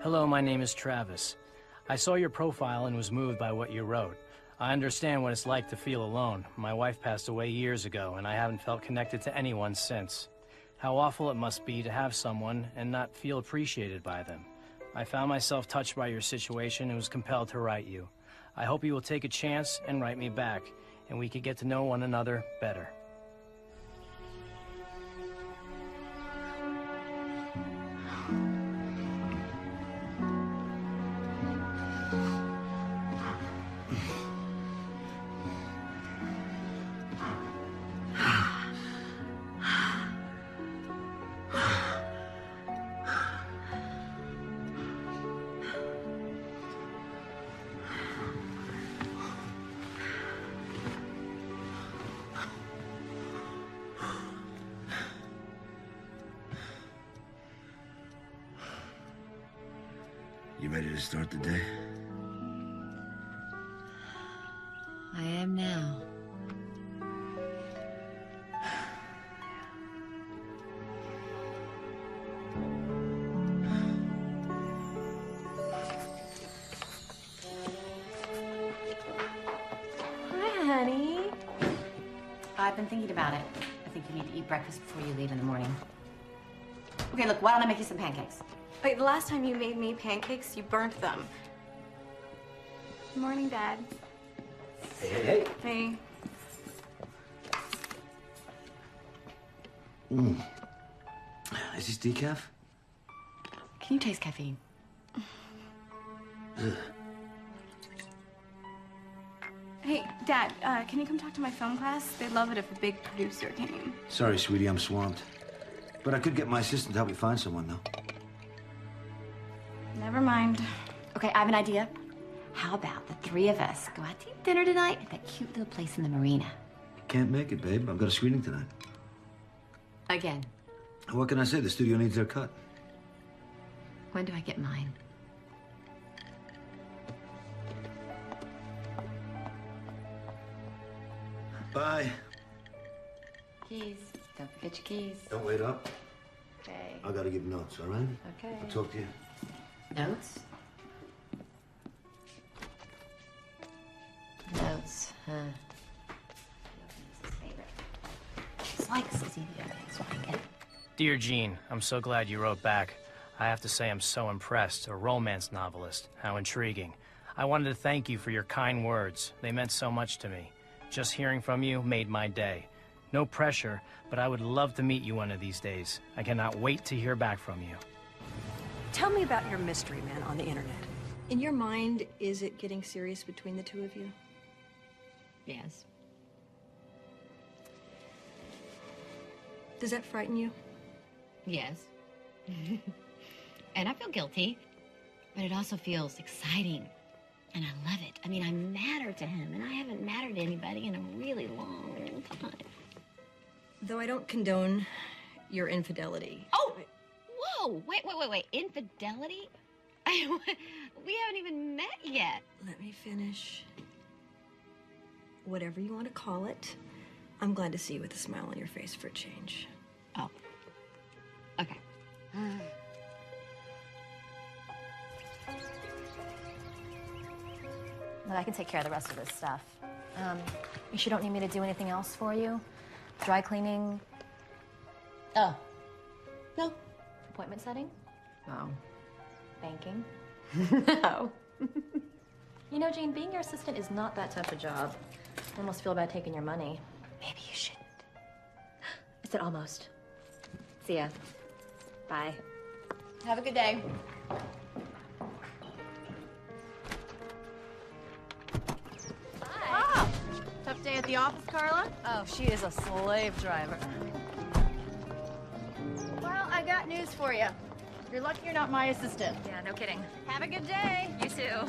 Hello, my name is Travis. I saw your profile and was moved by what you wrote. I understand what it's like to feel alone. My wife passed away years ago, and I haven't felt connected to anyone since. How awful it must be to have someone and not feel appreciated by them. I found myself touched by your situation and was compelled to write you. I hope you will take a chance and write me back, and we could get to know one another better. You ready to start the day? I am now. Hi, honey. I've been thinking about it. I think you need to eat breakfast before you leave in the morning. Okay, look, why don't I make you some pancakes? Wait, the last time you made me pancakes, you burnt them. Good morning, Dad. Hey. Hey. Is this decaf? Can you taste caffeine? Hey, Dad, can you come talk to my film class? They'd love it if a big producer came. Sorry, sweetie, I'm swamped. But I could get my assistant to help you find someone, though. Never mind. Okay, I have an idea. How about the three of us go out to eat dinner tonight at that cute little place in the marina? Can't make it, babe. I've got a screening tonight. Again. What can I say? The studio needs their cut. When do I get mine? Bye. Keys. Don't forget your keys. Don't wait up. Okay. I gotta give notes, all right? Okay. I'll talk to you. Notes? Notes, huh? It's like Susie the other day, so I get it. Dear Jean, I'm so glad you wrote back. I have to say I'm so impressed. A romance novelist. How intriguing. I wanted to thank you for your kind words. They meant so much to me. Just hearing from you made my day. No pressure, but I would love to meet you one of these days. I cannot wait to hear back from you. Tell me about your mystery man on the internet. In your mind, is it getting serious between the two of you? Yes. Does that frighten you? Yes. And I feel guilty, but it also feels exciting. And I love it. I mean, I matter to him, and I haven't mattered to anybody in a really long time. Though I don't condone your infidelity. Oh! Whoa! Wait. Infidelity? We haven't even met yet. Let me finish. Whatever you want to call it, I'm glad to see you with a smile on your face for a change. Oh. Okay. Look, I can take care of the rest of this stuff. You sure don't need me to do anything else for you? Dry cleaning? Oh. No. Appointment setting? Oh. Banking? No. You know, Jean, being your assistant is not that tough a job. I almost feel bad taking your money. Maybe you shouldn't. I said almost. See ya. Bye. Have a good day. Ah, tough day at the office, Carla? Oh, she is a slave driver. Well, I got news for you. You're lucky you're not my assistant. Yeah, no kidding. Have a good day. You too.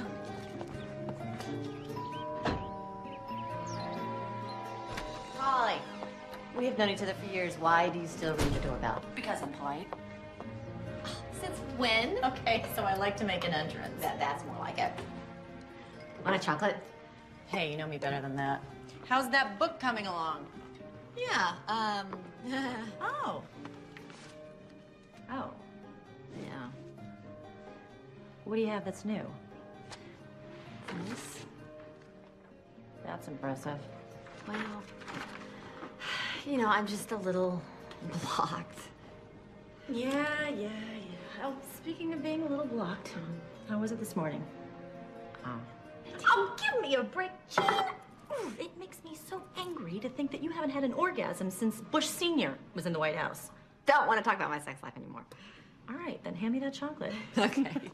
Holly, we have known each other for years. Why do you still ring the doorbell? Because I'm polite. Since when? Okay, so I like to make an entrance. That's more like it. Want a chocolate? Hey, you know me better than that. How's that book coming along? Yeah, Oh. Oh. Yeah. What do you have that's new? This? That's impressive. Well, you know, I'm just a little blocked. Yeah. Oh, speaking of being a little blocked, how was it this morning? Oh, give me a break, Jean! Ooh, it makes me so angry to think that you haven't had an orgasm since Bush Sr. was in the White House. Don't want to talk about my sex life anymore. All right, then hand me that chocolate. Okay.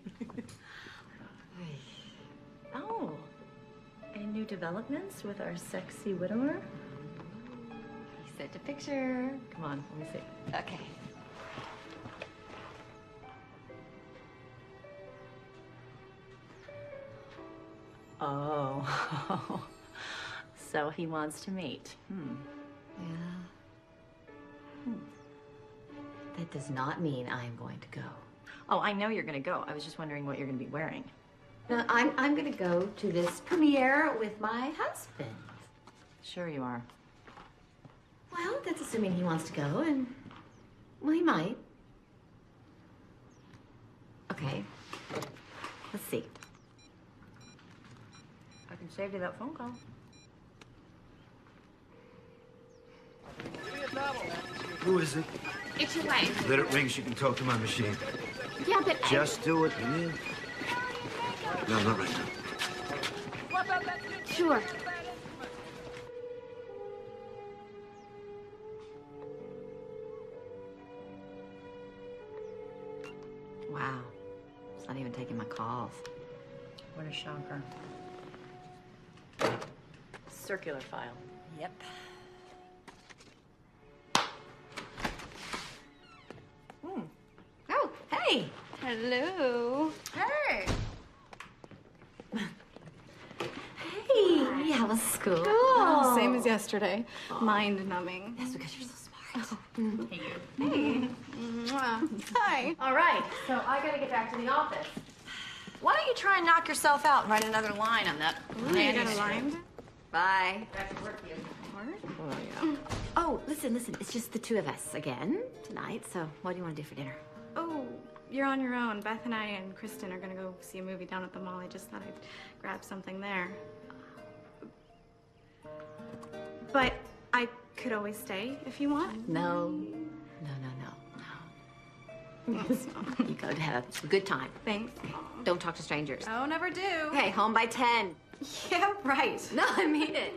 Oh, any new developments with our sexy widower? He sent a picture. Come on, let me see. Okay. Oh, so he wants to meet. Yeah. That does not mean I am going to go. Oh, I know you're gonna go. I was just wondering what you're gonna be wearing. No, I'm going to go to this premiere with my husband. Sure you are. Well, that's assuming he wants to go, and well, he might. Okay. Let's see. I can save you that phone call. Who is it? It's your wife. Let it ring so you can talk to my machine. Yeah, but Just do it. Yeah. No, not right now. Sure. Wow. It's not even taking my calls. What a shocker. Circular file. Yep. Oh, hey. Hello. Hey. Hey, how was school? Oh, same as yesterday. Mind numbing. That's because you're so smart. Hey, you. Mwah. Hi. All right, so I gotta get back to the office. Why don't you try and knock yourself out and write another line on that? You got a line? Bye. Back to work, you. Oh, yeah. Oh, listen. It's just the two of us again tonight. So what do you want to do for dinner? Oh, you're on your own. Beth and I and Kristen are gonna go see a movie down at the mall. I just thought I'd grab something there. But I could always stay if you want. No. Yes. You go to have a good time. Thanks. Don't talk to strangers. Oh, never do. Okay, home by 10. Yeah, right. No, I mean it.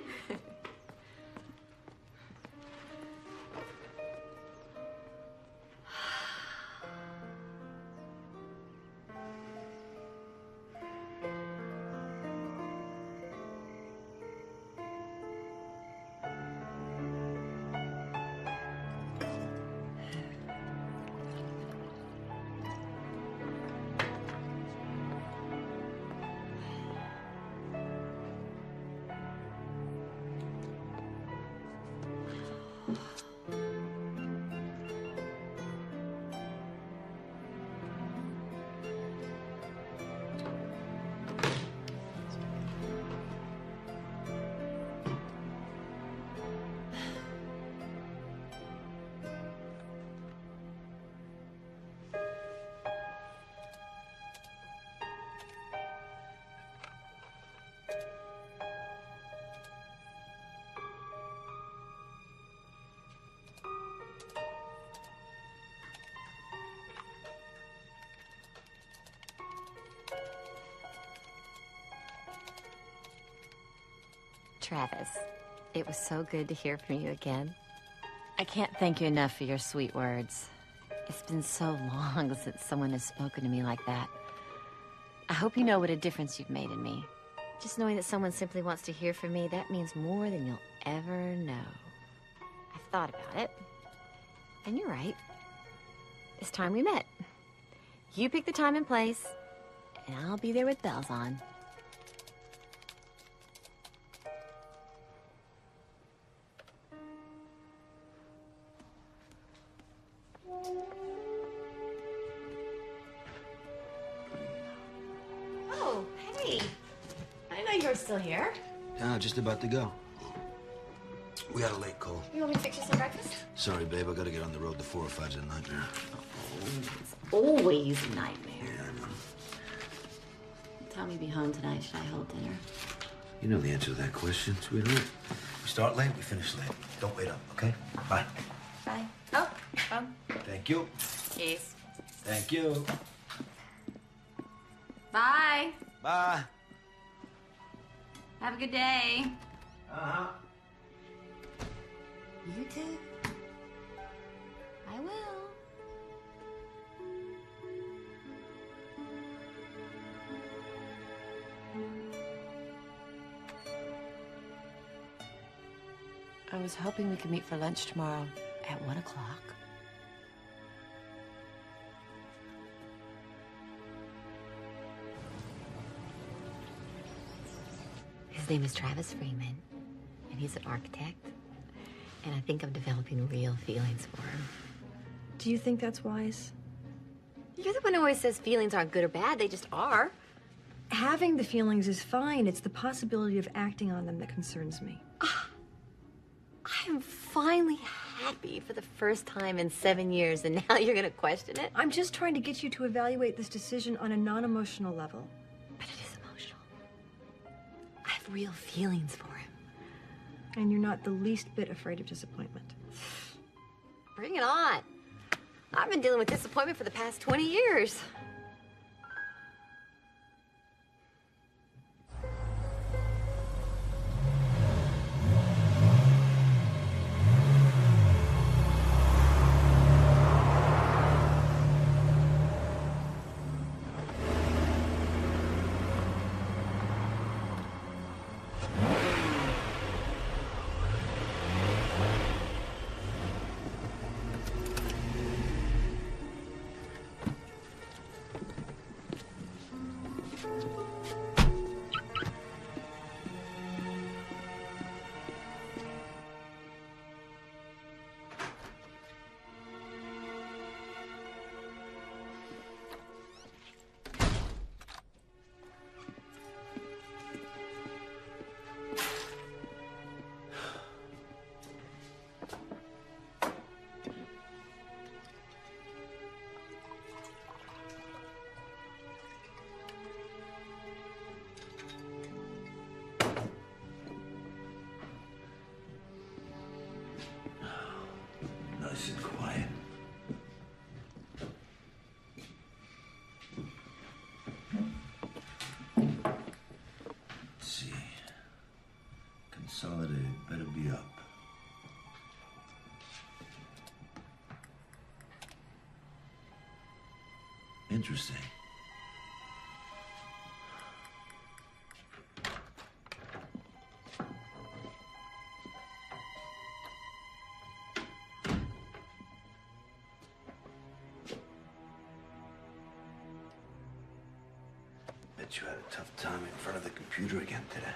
Travis, it was so good to hear from you again. I can't thank you enough for your sweet words. It's been so long since someone has spoken to me like that. I hope you know what a difference you've made in me. Just knowing that someone simply wants to hear from me, that means more than you'll ever know. I've thought about it, and you're right. It's time we met. You pick the time and place, and I'll be there with bells on. Oh, hey. I didn't know you were still here. Yeah, just about to go. We had a late call. You want me to fix you some breakfast? Sorry, babe. I gotta get on the road. The 405's a nightmare. It's always a nightmare. Yeah, I know. Tommy be home tonight? Should I hold dinner? You know the answer to that question, sweetheart. We start late, we finish late. Don't wait up, okay? Bye. Bye. Oh, Thank you. keys. Thank you. Bye. Bye. Have a good day. Uh-huh. You too. I will. I was hoping we could meet for lunch tomorrow at 1 o'clock. His name is Travis Freeman, and he's an architect. And I think I'm developing real feelings for him. Do you think that's wise? You're the one who always says feelings aren't good or bad, they just are. Having the feelings is fine. It's the possibility of acting on them that concerns me. I am finally happy for the first time in 7 years, and now you're gonna question it? I'm just trying to get you to evaluate this decision on a non-emotional level. But it is emotional. I have real feelings for him. And you're not the least bit afraid of disappointment. Bring it on. I've been dealing with disappointment for the past 20 years. Nice and quiet. Let's see. Consolidated better be up. Interesting. Bet you had a tough time in front of the computer again today.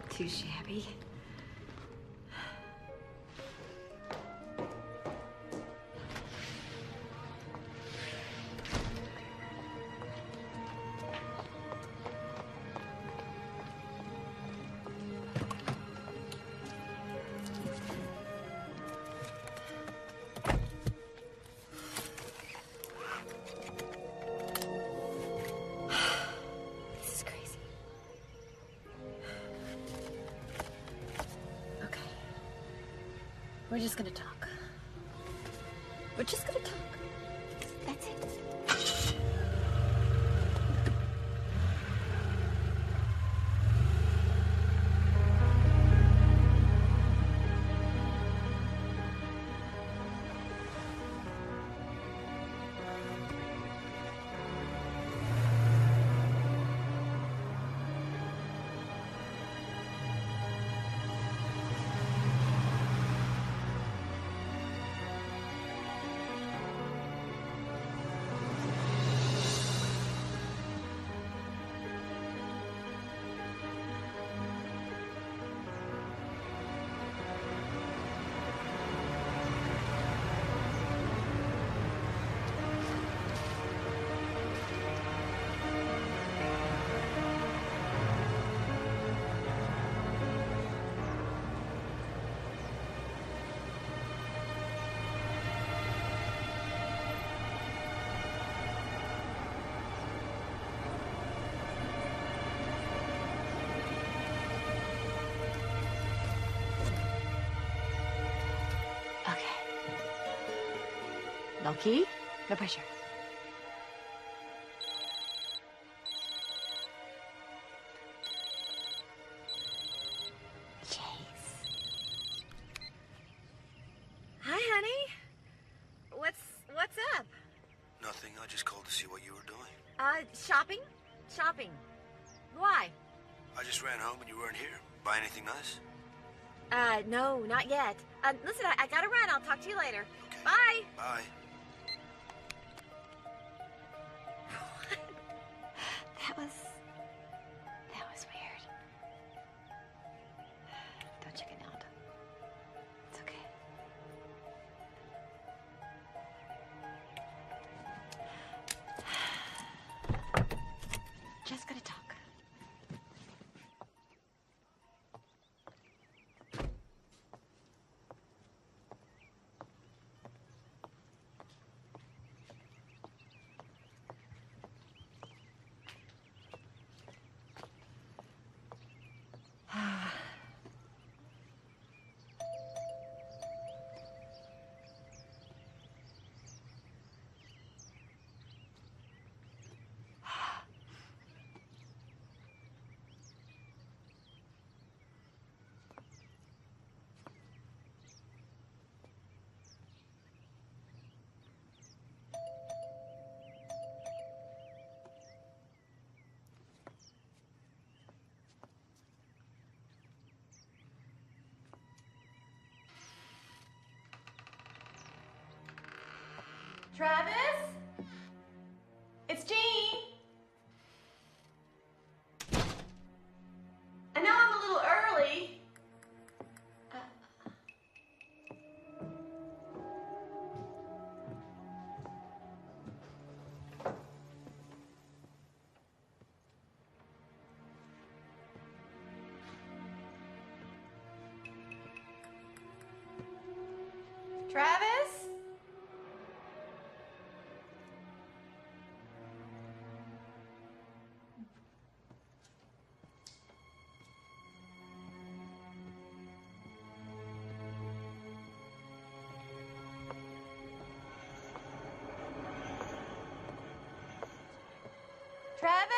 Too shabby. This is crazy. Okay. We're just gonna talk. We're just gonna talk. That's it. Low key, no pressure. Chase. Hi, honey. What's up? Nothing. I just called to see what you were doing. Shopping? Shopping. Why? I just ran home and you weren't here. Buy anything nice? No, not yet. Listen, I gotta run. I'll talk to you later. Okay. Bye. Bye. That was weird. Don't chicken out. It's okay. Just gotta talk. Travis? It's Jean. I know I'm a little early. Travis? Travis?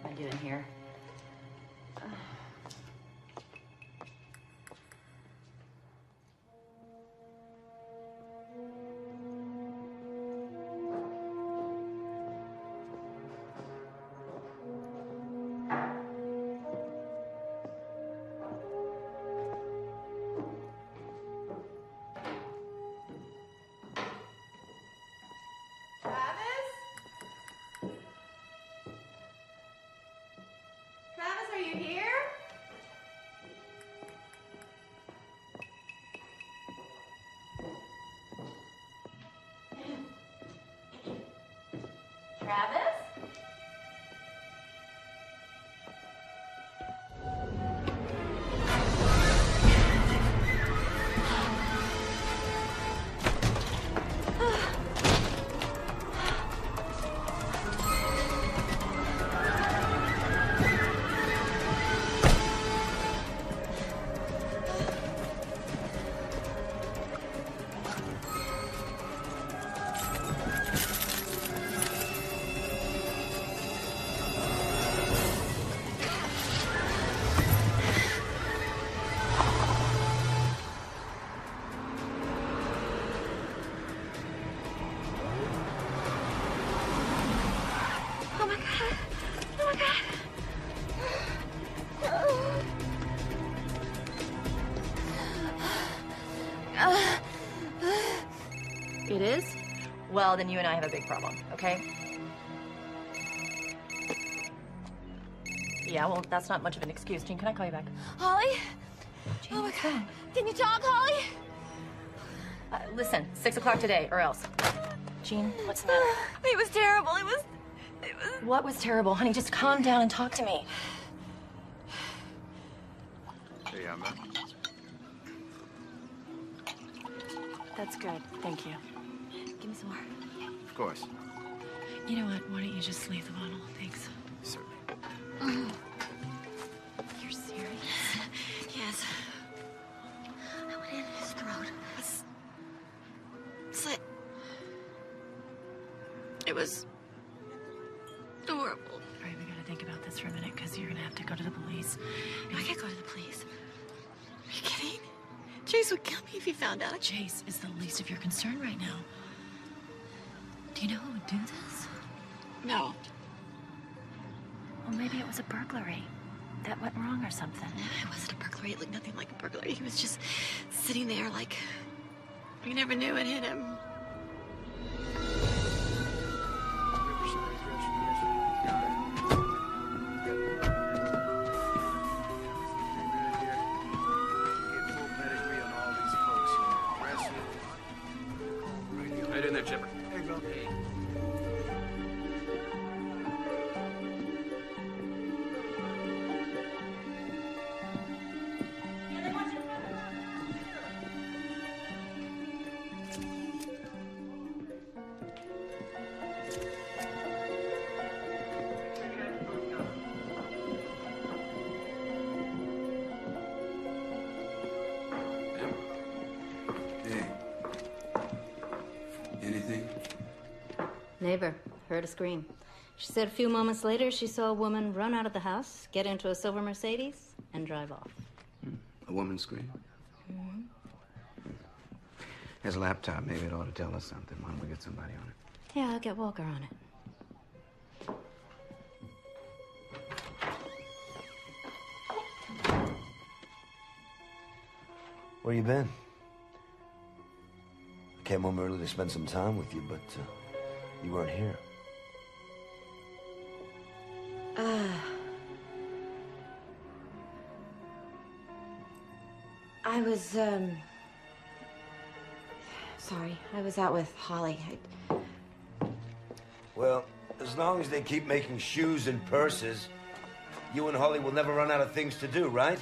What am I doing here? Travis? Travis, are you here? Travis? Oh my god. Oh my god. It is? Well, then you and I have a big problem, okay? Yeah, well, that's not much of an excuse. Jean, can I call you back? Holly? Jean, Oh my what's god. wrong? Can you talk, Holly? Listen, 6 o'clock today, or else. Jean, what's the matter? It was terrible. It was... What was terrible? Honey, just calm down and talk to me. Hey, Emma. That's good. Thank you. Give me some more. Of course. You know what? Why don't you just leave the bottle? Thanks. Certainly. You're serious? Yes. I went in his throat. Slit. It was horrible. All right, we gotta think about this for a minute, because you're gonna have to go to the police. I can't go to the police. Are you kidding? Chase would kill me if he found out. Chase is the least of your concern right now. Do you know who would do this? No. Well, maybe it was a burglary that went wrong or something. It wasn't a burglary. It looked nothing like a burglary. He was just sitting there like... We never knew it hit him. How you doing there, Chipper? Hey, bro. Hey. Hey. Anything? Neighbor heard a scream. She said a few moments later she saw a woman run out of the house, get into a silver Mercedes, and drive off. A woman scream? Mm-hmm. There's a laptop. Maybe it ought to tell us something. Why don't we get somebody on it? Yeah, I'll get Walker on it. Where you been? I came home early to spend some time with you, but you weren't here. I was, sorry. I was out with Holly. Well, as long as they keep making shoes and purses, you and Holly will never run out of things to do, right?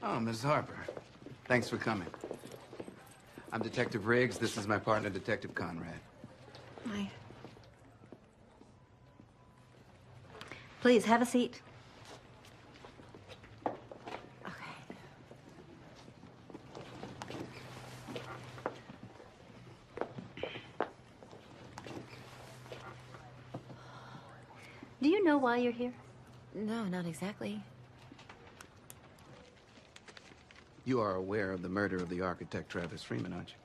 Oh, Miss Harper. Thanks for coming. I'm Detective Riggs. This is my partner, Detective Conrad. Hi. Please, have a seat. Do you know why you're here? No, not exactly. You are aware of the murder of the architect Travis Freeman, aren't you?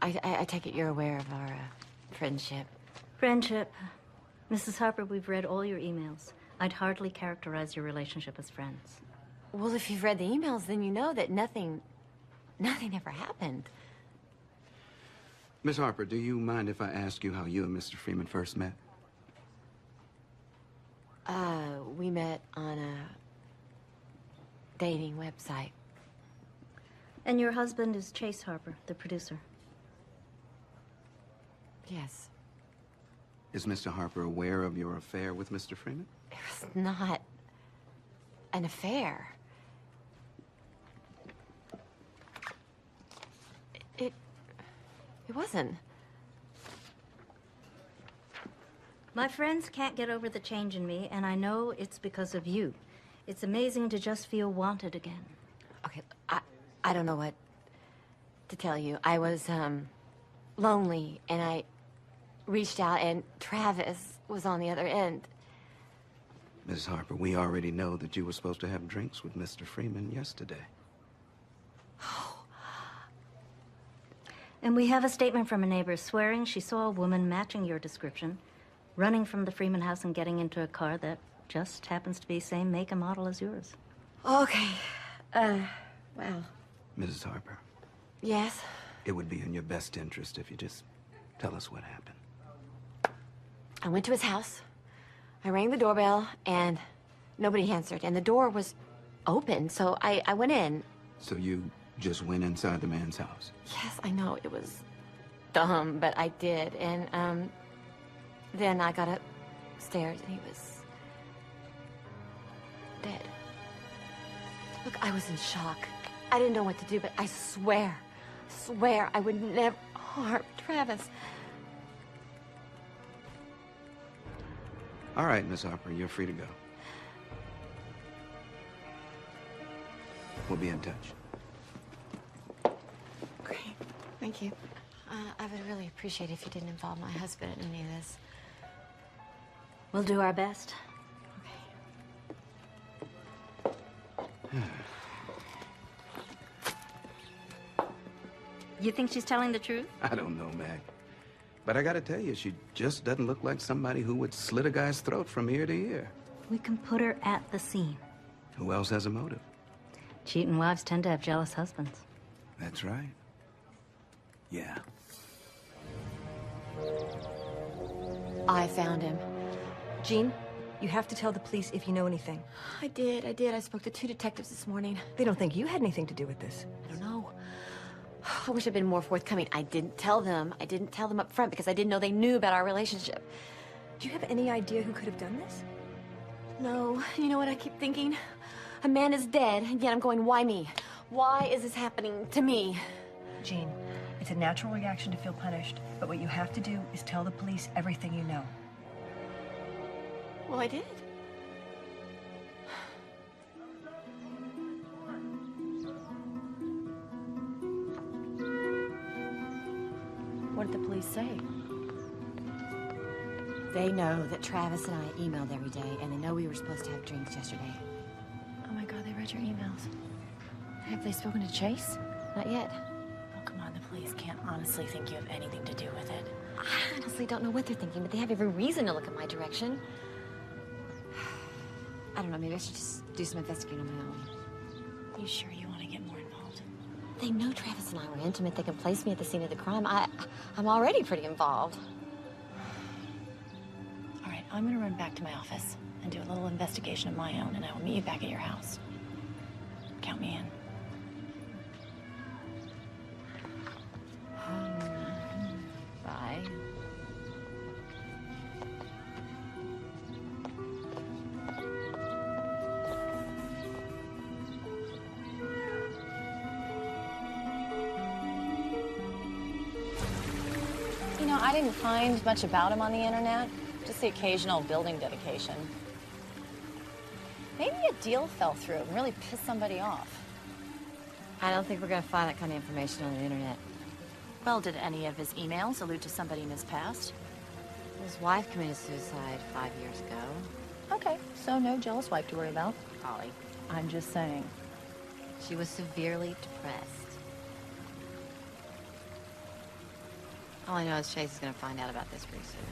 I take it you're aware of our friendship. Friendship. Mrs. Harper, we've read all your emails. I'd hardly characterize your relationship as friends. Well, if you've read the emails, then you know that nothing ever happened. Miss Harper, do you mind if I ask you how you and Mr. Freeman first met? We met on a dating website. And your husband is Chase Harper, the producer. Yes. Is Mr. Harper aware of your affair with Mr. Freeman? It was not an affair. It wasn't. My friends can't get over the change in me, and I know it's because of you. It's amazing to just feel wanted again. Okay, I don't know what to tell you. I was, lonely, and I reached out, and Travis was on the other end. Miss Harper, we already know that you were supposed to have drinks with Mr. Freeman yesterday. And we have a statement from a neighbor swearing she saw a woman matching your description, running from the Freeman house and getting into a car that just happens to be same make and model as yours. Okay. Well. Mrs. Harper. Yes? It would be in your best interest if you just tell us what happened. I went to his house. I rang the doorbell, and nobody answered. And the door was open, so I went in. So you just went inside the man's house? Yes, I know. It was dumb, but I did. And, then I got upstairs, and he was dead. Look, I was in shock. I didn't know what to do, but I swear I would never harm Travis. All right, Miss Harper, you're free to go. We'll be in touch. Great. Thank you. I would really appreciate it if you didn't involve my husband in any of this. We'll do our best. You think she's telling the truth? I don't know, Mag. But I gotta tell you, she just doesn't look like somebody who would slit a guy's throat from ear to ear. We can put her at the scene. Who else has a motive? Cheating wives tend to have jealous husbands. That's right. Yeah. I found him. Jean, you have to tell the police if you know anything. I did. I spoke to 2 detectives this morning. They don't think you had anything to do with this. I don't know. I wish I'd been more forthcoming. I didn't tell them. I didn't tell them up front because I didn't know they knew about our relationship. Do you have any idea who could have done this? No. You know what I keep thinking? A man is dead, and yet I'm going, why me? Why is this happening to me? Jean, it's a natural reaction to feel punished, but what you have to do is tell the police everything you know. Well, I did. What did the police say? They know that Travis and I emailed every day, and they know we were supposed to have drinks yesterday. Oh my God, they read your emails. Have they spoken to Chase? Not yet. Oh, come on, the police can't honestly think you have anything to do with it. I honestly don't know what they're thinking, but they have every reason to look in my direction. I don't know, maybe I should just do some investigating on my own. You sure you want to get more involved? They know Travis and I were intimate. They can place me at the scene of the crime. I'm already pretty involved. All right, I'm gonna run back to my office and do a little investigation of my own, and I will meet you back at your house. Count me in. Bye. didn't find much about him on the internet. Just the occasional building dedication. Maybe a deal fell through and really pissed somebody off. I don't think we're gonna find that kind of information on the internet. Well, did any of his emails allude to somebody in his past? His wife committed suicide 5 years ago. Okay, so no jealous wife to worry about. Holly. I'm just saying. She was severely depressed. All I know is Chase is gonna find out about this pretty soon.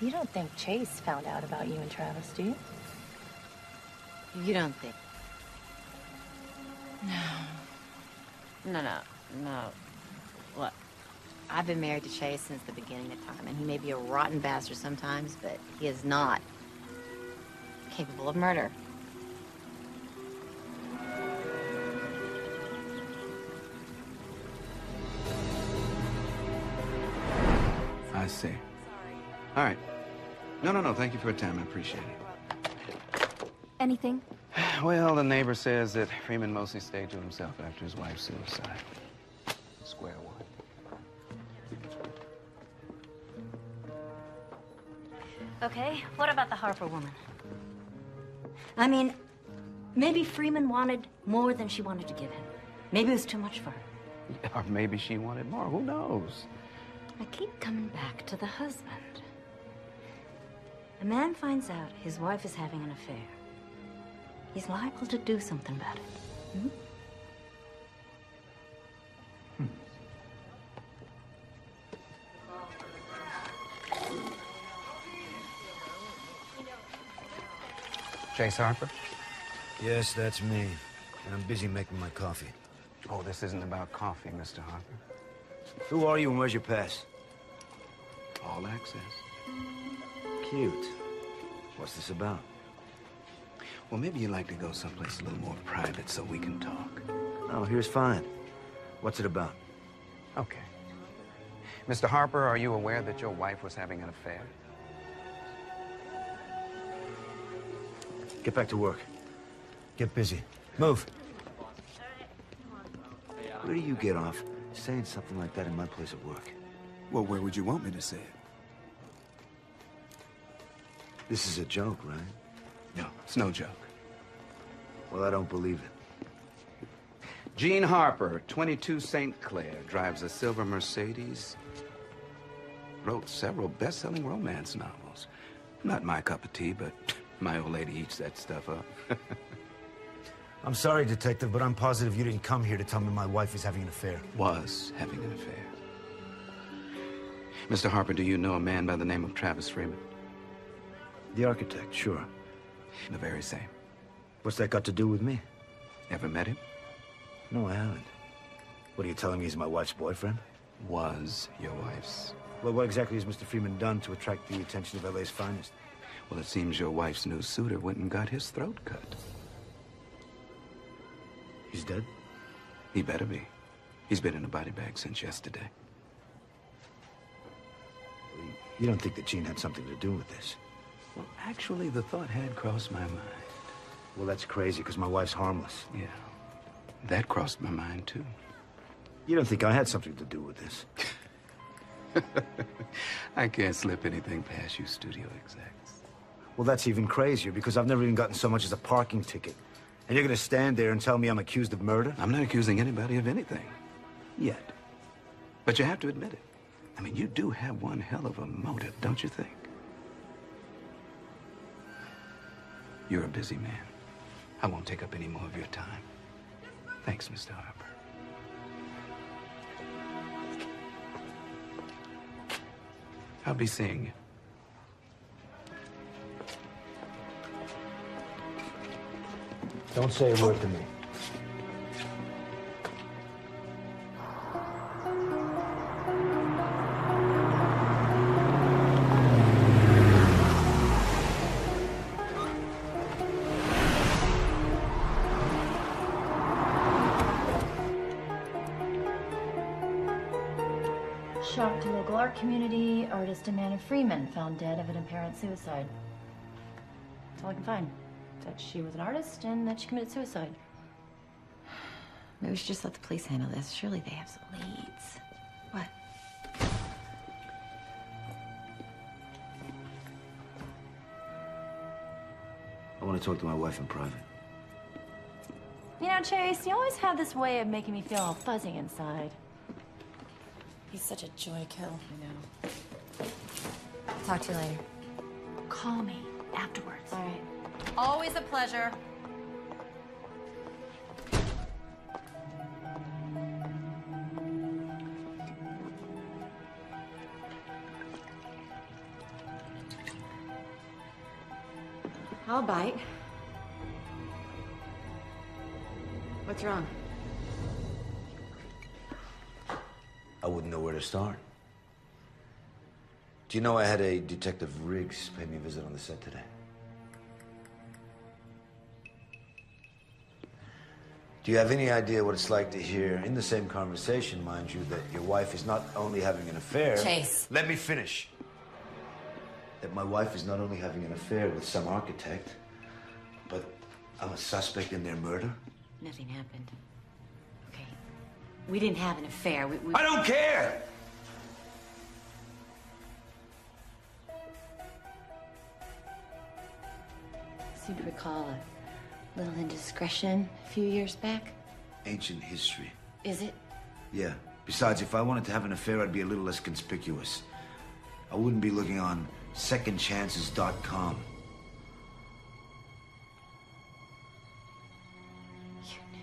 You don't think Chase found out about you and Travis, do you? You don't think? No. Look, I've been married to Chase since the beginning of time, and he may be a rotten bastard sometimes, but he is not capable of murder. I see. All right. No, thank you for your time. I appreciate it. Anything? Well, the neighbor says that Freeman mostly stayed to himself after his wife's suicide. Square one. Okay, what about the Harper woman? I mean, maybe Freeman wanted more than she wanted to give him. Maybe it was too much for her. Or maybe she wanted more. Who knows? I keep coming back to the husband. A man finds out his wife is having an affair. He's liable to do something about it. Hmm? Chase Harper? Yes, that's me. And I'm busy making my coffee. Oh, this isn't about coffee, Mr. Harper. Who are you and where's your pass? All access. Cute. What's this about? Well, maybe you'd like to go someplace a little more private so we can talk. Oh, here's fine. What's it about? Okay. Mr. Harper, are you aware that your wife was having an affair? Get back to work. Get busy. Move. Where do you get off saying something like that in my place of work? Well, where would you want me to say it? This is a joke, right? No, it's no joke. Well, I don't believe it. Gene Harper, 22 St. Clair, drives a silver Mercedes. Wrote several best-selling romance novels. Not my cup of tea, but my old lady eats that stuff up. I'm sorry, Detective, but I'm positive you didn't come here to tell me my wife is having an affair. Was having an affair. Mr. Harper, do you know a man by the name of Travis Freeman? The architect, sure. The very same. What's that got to do with me? Ever met him? No, I haven't. What are you telling me, he's my wife's boyfriend? Was your wife's. Well, what exactly has Mr. Freeman done to attract the attention of LA's finest? Well, it seems your wife's new suitor went and got his throat cut. He's dead? He better be. He's been in a body bag since yesterday. You don't think that Gene had something to do with this? Well, actually, the thought had crossed my mind. Well, that's crazy, because my wife's harmless. Yeah. That crossed my mind, too. You don't think I had something to do with this? I can't slip anything past you studio execs. Well, that's even crazier, because I've never even gotten so much as a parking ticket. And you're gonna stand there and tell me I'm accused of murder? I'm not accusing anybody of anything. Yet. But you have to admit it. I mean, you do have one hell of a motive, don't you think? You're a busy man. I won't take up any more of your time. Thanks, Mr. Harper. I'll be seeing you. Don't say a word to me. Shock to local art community, artist Amanda Freeman found dead of an apparent suicide. That's all I can find. That she was an artist and that she committed suicide. Maybe we should just let the police handle this. Surely they have some leads. What? I want to talk to my wife in private. You know, Chase, you always have this way of making me feel all fuzzy inside. He's such a joy kill. I know. Talk to you later. Call me afterwards. All right. Always a pleasure. I'll bite. What's wrong? I wouldn't know where to start. Do you know I had a Detective Riggs pay me a visit on the set today? Do you have any idea what it's like to hear, in the same conversation, mind you, that your wife is not only having an affair... Chase. Let me finish. That my wife is not only having an affair with some architect, but I'm a suspect in their murder? Nothing happened. Okay. We didn't have an affair. We... I don't care! I seem to recall a little indiscretion a few years back. Ancient history. Is it? Yeah. Besides, if I wanted to have an affair, I'd be a little less conspicuous. I wouldn't be looking on secondchances.com. You knew.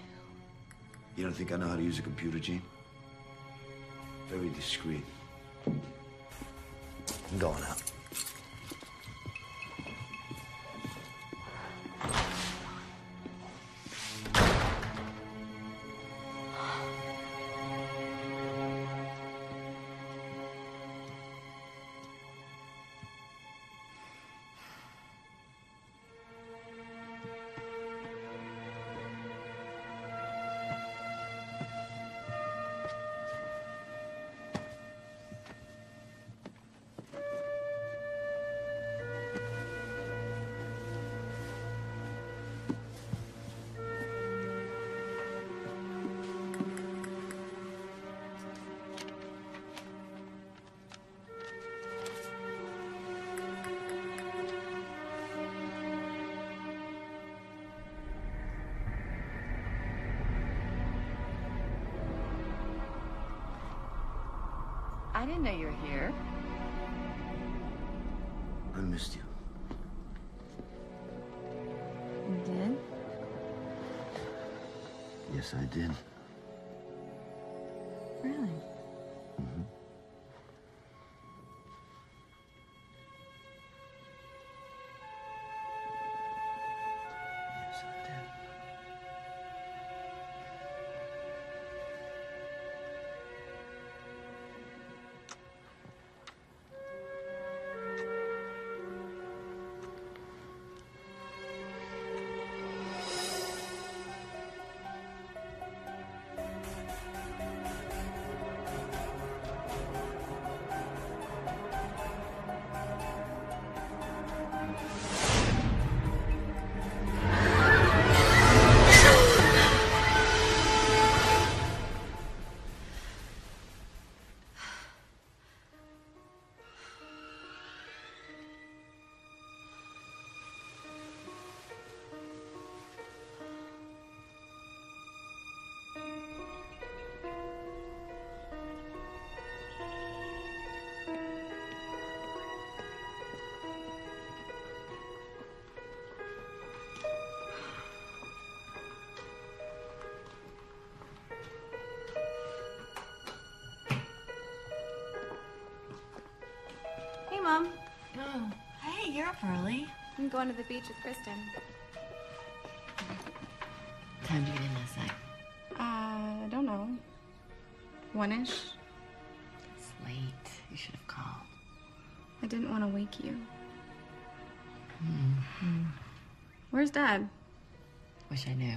You don't think I know how to use a computer, Gene? Very discreet. I'm going out. I didn't know you were here. I missed you. You did? Yes, I did. Really? Mm-hmm. Yes, I did. Hey, Mom. Oh, hey, you're up early. I'm going to the beach with Kristen. What time did you get in last night? I don't know. 1-ish. It's late. You should have called. I didn't want to wake you. Mm-hmm. Where's Dad? Wish I knew.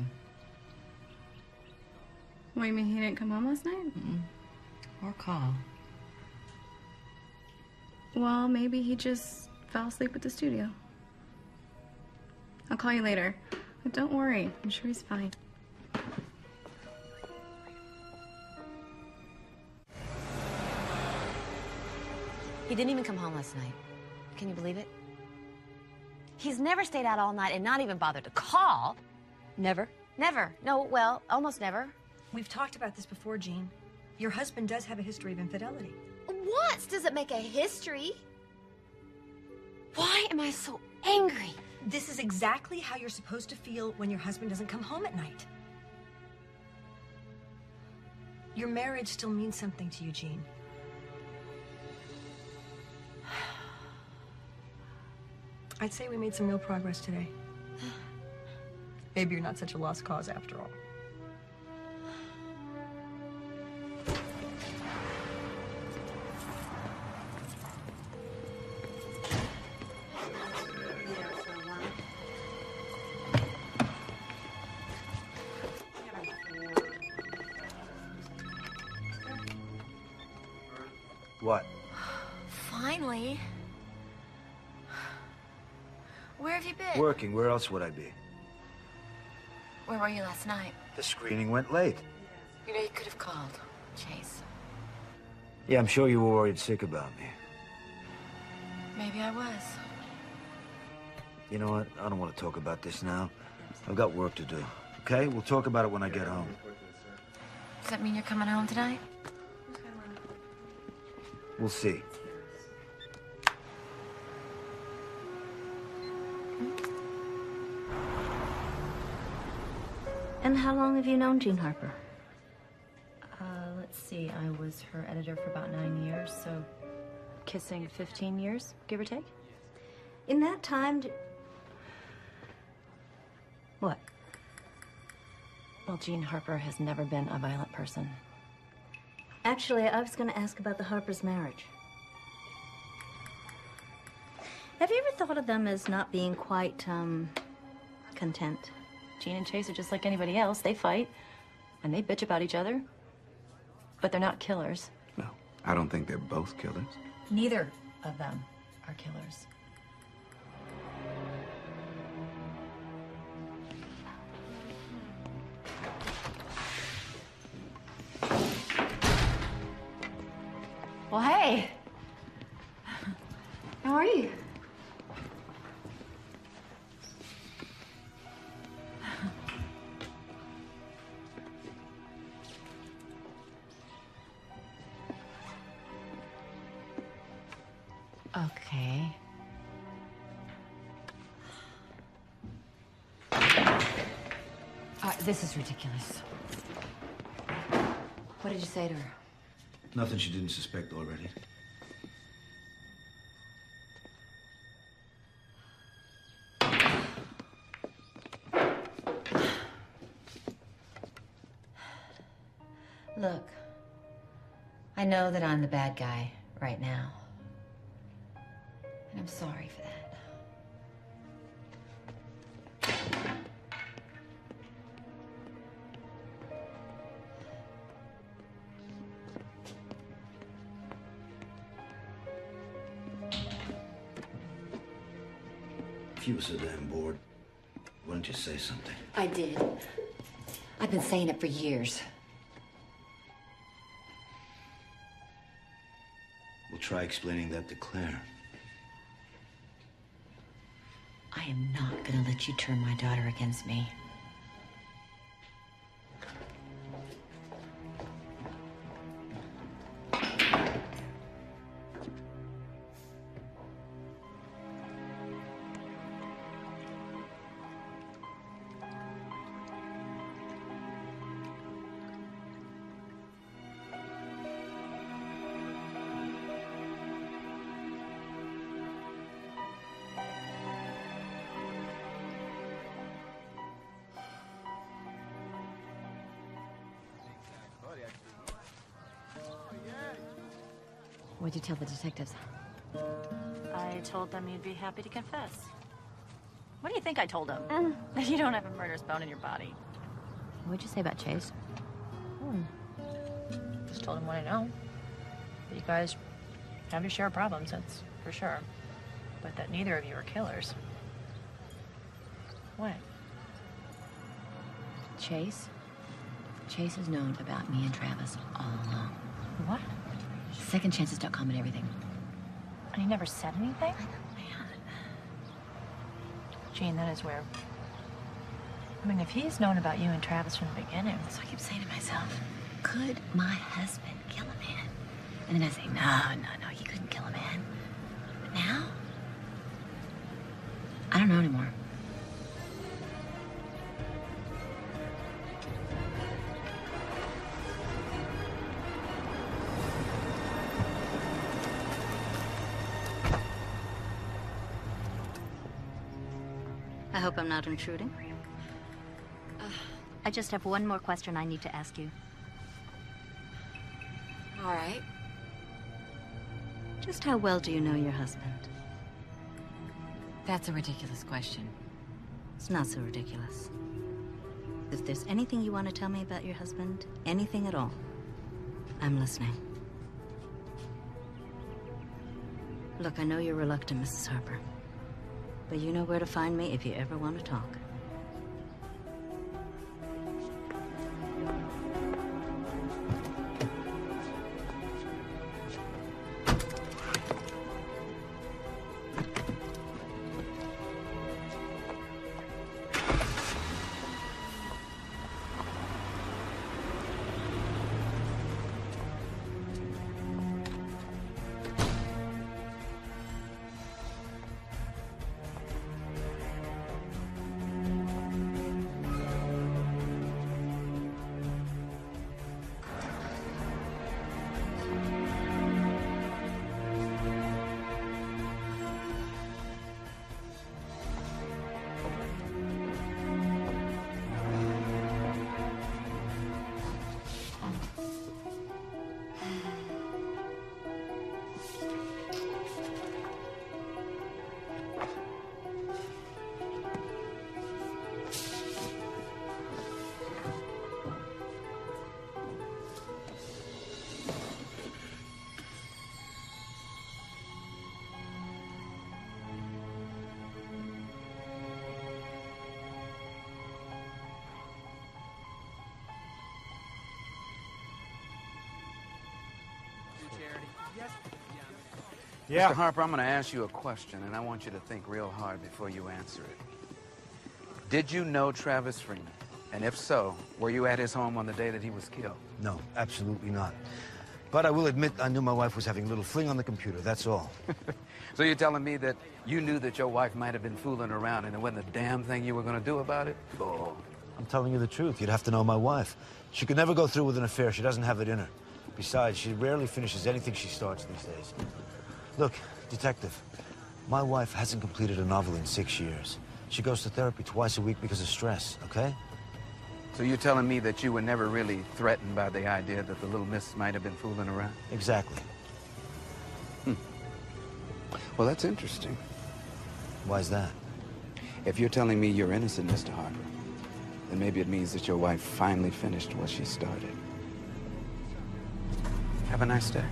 What, you mean he didn't come home last night? Mm-mm. Or call. Well, maybe he just fell asleep at the studio. I'll call you later. But don't worry, I'm sure he's fine. He didn't even come home last night. Can you believe it? He's never stayed out all night and not even bothered to call. Never? Never. No, well, almost never. We've talked about this before, Jean. Your husband does have a history of infidelity. What? Does it make a history? Why am I so angry? This is exactly how you're supposed to feel when your husband doesn't come home at night. Your marriage still means something to you, Jean. I'd say we made some real progress today. Maybe you're not such a lost cause after all. What? Finally. Where have you been? Working. Where else would I be? Where were you last night? The screening went late. You know, you could have called Chase. Yeah, I'm sure you were worried sick about me. Maybe I was. You know what? I don't want to talk about this now. I've got work to do. Okay? We'll talk about it when I get home. Does that mean you're coming home tonight? We'll see. And how long have you known Jean Harper? Let's see, I was her editor for about 9 years, so kissing 15 years, give or take. In that time, what? Well, Jean Harper has never been a violent person. Actually, I was going to ask about the Harper's marriage. Have you ever thought of them as not being quite, content? Jean and Chase are just like anybody else. They fight, and they bitch about each other. But they're not killers. No, I don't think they're both killers. Neither of them are killers. Well, hey. How are you? Okay. This is ridiculous. What did you say to her? Nothing she didn't suspect already. Look, I know that I'm the bad guy right now. And I'm sorry for that. If you were so damn bored, why don't you say something? I did. I've been saying it for years. We'll try explaining that to Claire. I am not gonna let you turn my daughter against me. What'd you tell the detectives? I told them you'd be happy to confess. What do you think I told them? That you don't have a murderous bone in your body. What'd you say about Chase? Just told him what I know. That you guys have your share of problems, that's for sure. But that neither of you are killers. What? Chase? Chase has known about me and Travis all along. What? Second chances don't come in everything. And he never said anything? Man. Jean, that is weird. I mean, if he's known about you and Travis from the beginning... So I keep saying to myself, could my husband kill a man? And then I say, no, he couldn't kill a man. But now, I don't know anymore. I hope I'm not intruding. I just have one more question I need to ask you. All right. Just how well do you know your husband? That's a ridiculous question. It's not so ridiculous. If there's anything you want to tell me about your husband, anything at all, I'm listening. Look, I know you're reluctant, Mrs. Harper. But you know where to find me if you ever want to talk. Yeah. Mr. Harper, I'm going to ask you a question, and I want you to think real hard before you answer it. Did you know Travis Freeman? And if so, were you at his home on the day that he was killed? No, absolutely not. But I will admit I knew my wife was having a little fling on the computer, that's all. So you're telling me that you knew that your wife might have been fooling around and there wasn't a damn thing you were going to do about it? Bull. I'm telling you the truth. You'd have to know my wife. She could never go through with an affair. She doesn't have it in her. Besides, she rarely finishes anything she starts these days. Look, detective, my wife hasn't completed a novel in 6 years. She goes to therapy twice a week because of stress, okay? So you're telling me that you were never really threatened by the idea that the little miss might have been fooling around? Exactly. Well, that's interesting. Why's that? If you're telling me you're innocent, Mr. Harper, then maybe it means that your wife finally finished what she started. Have a nice day.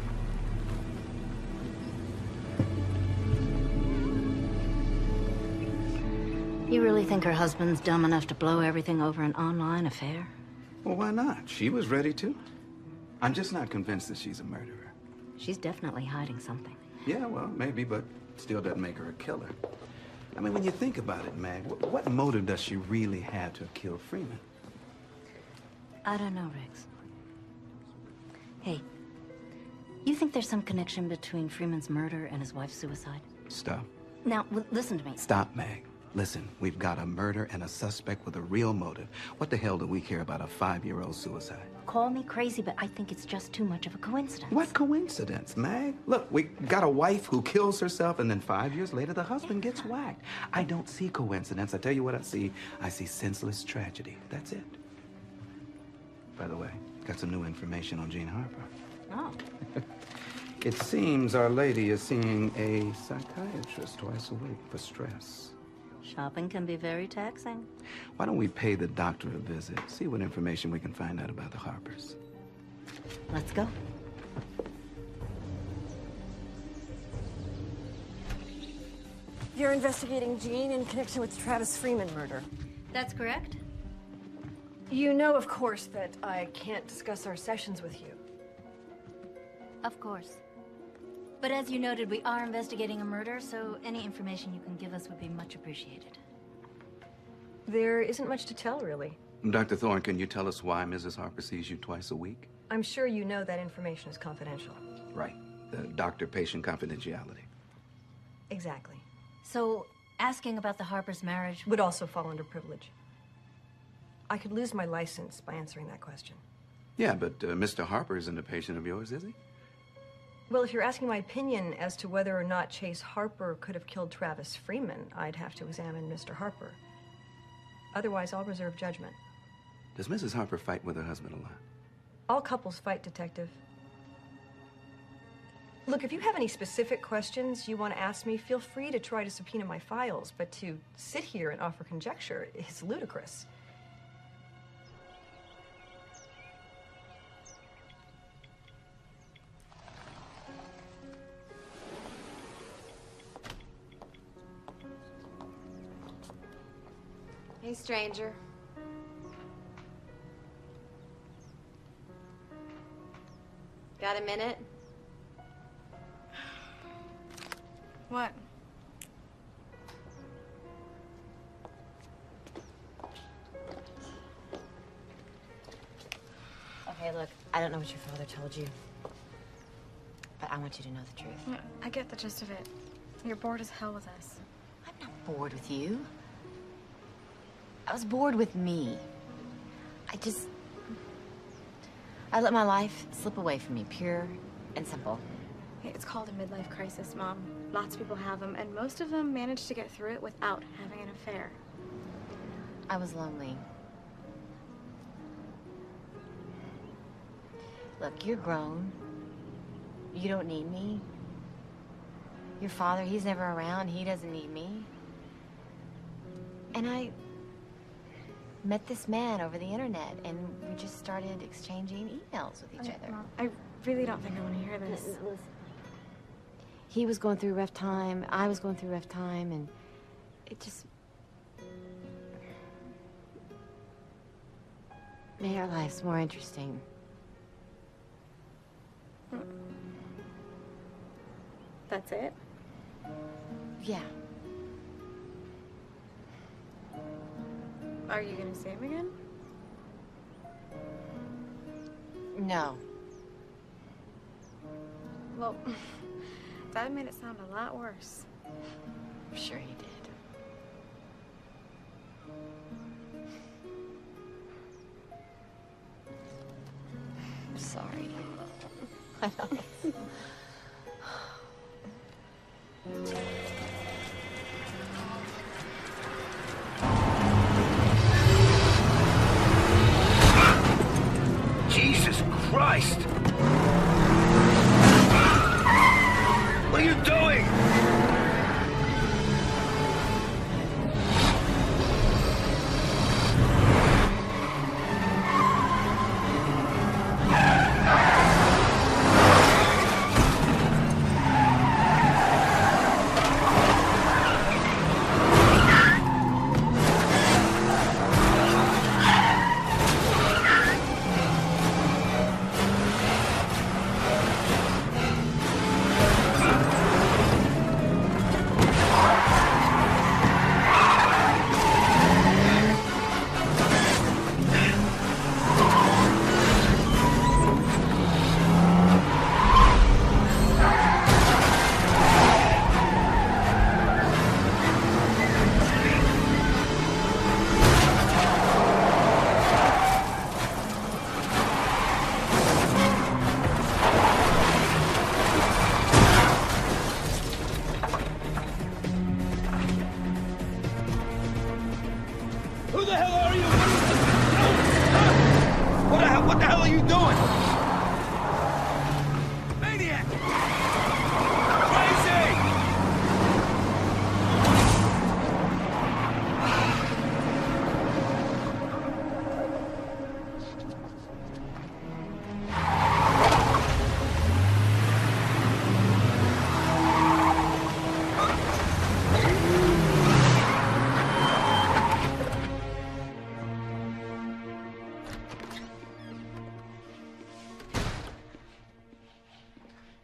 You really think her husband's dumb enough to blow everything over an online affair? Well, why not? She was ready to. I'm just not convinced that she's a murderer. She's definitely hiding something. Yeah, well, maybe, but still doesn't make her a killer. I mean, when you think about it, Mag, what motive does she really have to have killed Freeman? I don't know, Riggs. Hey, you think there's some connection between Freeman's murder and his wife's suicide? Stop. Now, listen to me. Stop, Mag. Listen, we've got a murder and a suspect with a real motive. What the hell do we care about a 5-year-old suicide? Call me crazy, but I think it's just too much of a coincidence. What coincidence, Mag? Look, we got a wife who kills herself, and then 5 years later, the husband gets whacked. I don't see coincidence. I tell you what I see. I see senseless tragedy. That's it. By the way, got some new information on Jean Harper. Oh. It seems Our Lady is seeing a psychiatrist twice a week for stress. Shopping can be very taxing. Why don't we pay the doctor a visit, see what information we can find out about the Harpers? Let's go. You're investigating Jean in connection with the Travis Freeman murder. That's correct. You know, of course, that I can't discuss our sessions with you. Of course. But as you noted, we are investigating a murder, so any information you can give us would be much appreciated. There isn't much to tell, really. Dr. Thorne, can you tell us why Mrs. Harper sees you twice a week? I'm sure you know that information is confidential. Right. The doctor-patient confidentiality. Exactly. So, asking about the Harper's marriage would also fall under privilege. I could lose my license by answering that question. Yeah, but Mr. Harper isn't a patient of yours, is he? Well, if you're asking my opinion as to whether or not Chase Harper could have killed Travis Freeman, I'd have to examine Mr. Harper. Otherwise, I'll reserve judgment. Does Mrs. Harper fight with her husband a lot? All couples fight, Detective. Look, if you have any specific questions you want to ask me, feel free to try to subpoena my files, but to sit here and offer conjecture is ludicrous. Hey, stranger. Got a minute? What? Okay, look, I don't know what your father told you, but I want you to know the truth. Yeah, I get the gist of it. You're bored as hell with us. I'm not bored with you. I was bored with me. I let my life slip away from me, pure and simple. Hey, it's called a midlife crisis, Mom. Lots of people have them, and most of them manage to get through it without having an affair. I was lonely. Look, you're grown. You don't need me. Your father, he's never around. He doesn't need me. And I met this man over the internet, and we just started exchanging emails with each other. Mom, I really don't think I want to hear this. Listen. He was going through a rough time, I was going through a rough time, and it just made our lives more interesting. That's it? Yeah. Are you gonna see him again? No. Well, that made it sound a lot worse. I'm sure he did. I'm sorry. I know. Jesus Christ! What are you doing? Who the hell are you? What the hell are you doing? Maniac! Crazy!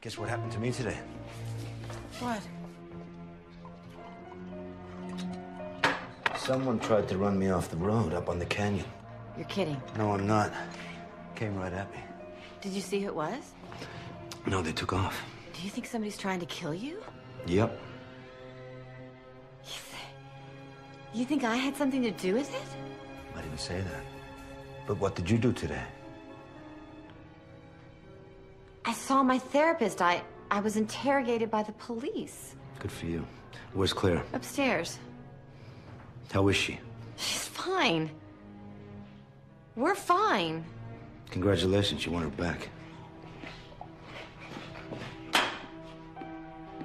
Guess what happened to me today? What? Someone tried to run me off the road up on the canyon. You're kidding. No, I'm not. Came right at me. Did you see who it was? No, they took off. Do you think somebody's trying to kill you? Yep. You think I had something to do with it? I didn't say that. But what did you do today? I saw my therapist. I was interrogated by the police. Good for you. Where's Claire? Upstairs. How is she? She's fine. We're fine. Congratulations, you want her back.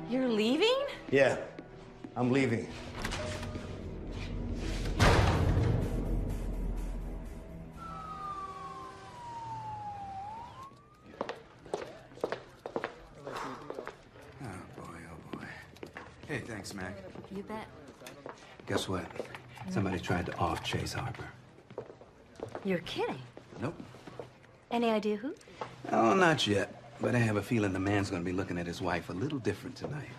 You're leaving? Yeah, I'm leaving. Hey, thanks, Mac. You bet. Guess what? Somebody tried to off-chase Harper. You're kidding. Nope. Any idea who? Oh, not yet. But I have a feeling the man's gonna be looking at his wife a little different tonight.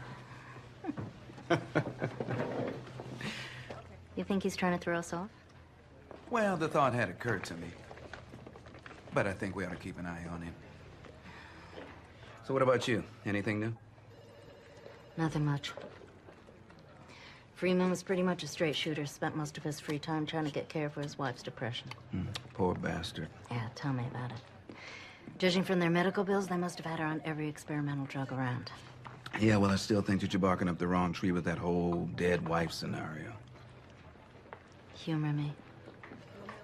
You think he's trying to throw us off? Well, the thought had occurred to me. But I think we ought to keep an eye on him. So what about you? Anything new? Nothing much. Freeman was pretty much a straight shooter, spent most of his free time trying to get care for his wife's depression. Poor bastard. Yeah, tell me about it. Judging from their medical bills, they must have had her on every experimental drug around. Yeah, well, I still think that you're barking up the wrong tree with that whole dead wife scenario. Humor me.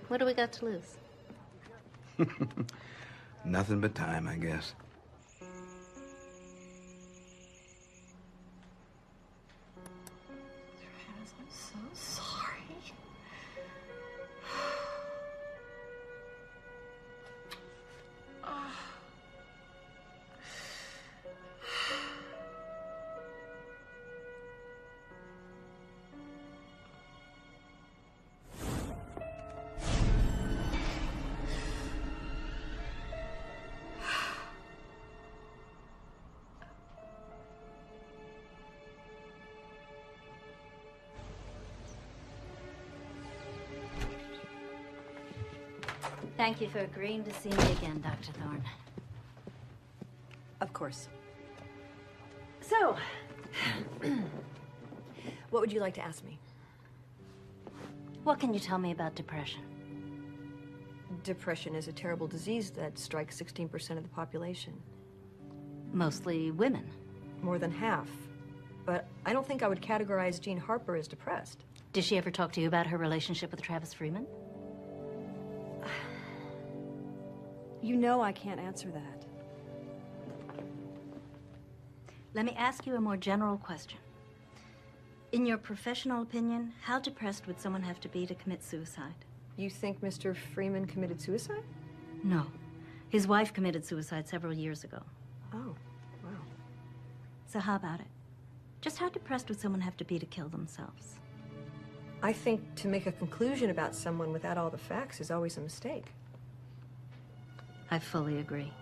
What do we got to lose? Nothing but time, I guess. I'm so sorry. Thank you for agreeing to see me again, Dr. Thorne. Of course. So, what would you like to ask me? What can you tell me about depression? Depression is a terrible disease that strikes 16% of the population. Mostly women. More than half. But I don't think I would categorize Jean Harper as depressed. Did she ever talk to you about her relationship with Travis Freeman? You know I can't answer that. Let me ask you a more general question. In your professional opinion, how depressed would someone have to be to commit suicide? You think Mr. Freeman committed suicide? No. His wife committed suicide several years ago. Oh, wow. So how about it? Just how depressed would someone have to be to kill themselves? I think to make a conclusion about someone without all the facts is always a mistake. I fully agree.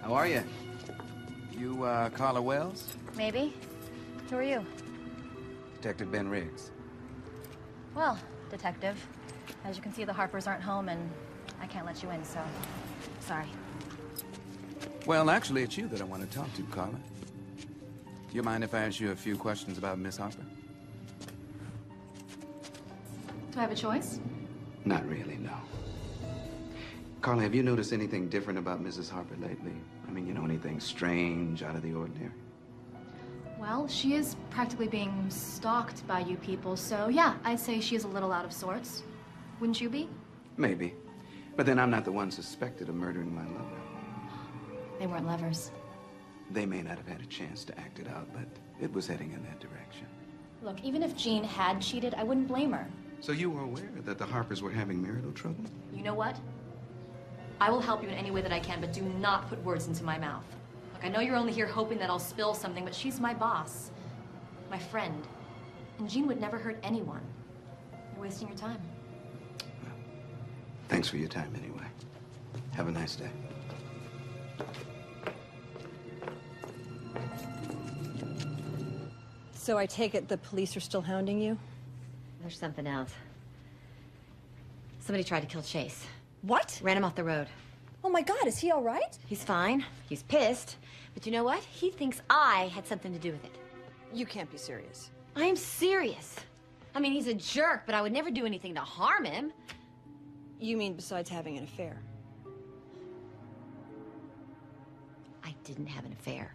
How are you? You, Carla Wells? Maybe. Who are you? Detective Ben Riggs. Well, detective, as you can see, the Harpers aren't home and I can't let you in, so sorry. Well, actually, it's you that I want to talk to, Carla. Do you mind if I ask you a few questions about Miss Harper? Do I have a choice? Not really, no. Carla, have you noticed anything different about Mrs. Harper lately? I mean, you know, anything strange, out of the ordinary? Well, she is practically being stalked by you people, so yeah, I'd say she is a little out of sorts. Wouldn't you be? Maybe. But then I'm not the one suspected of murdering my lover. They weren't lovers. They may not have had a chance to act it out, but it was heading in that direction. Look, even if Jean had cheated, I wouldn't blame her. So you were aware that the Harpers were having marital trouble? You know what? I will help you in any way that I can, but do not put words into my mouth. Look, I know you're only here hoping that I'll spill something, but she's my boss, my friend. And Jean would never hurt anyone. You're wasting your time. Well, thanks for your time anyway. Have a nice day. So I take it the police are still hounding you? There's something else. Somebody tried to kill Chase. What? Ran him off the road. Oh my God, is he all right? He's fine. He's pissed. But you know what? He thinks I had something to do with it. You can't be serious. I'm serious. I mean, he's a jerk, but I would never do anything to harm him. You mean besides having an affair? I didn't have an affair.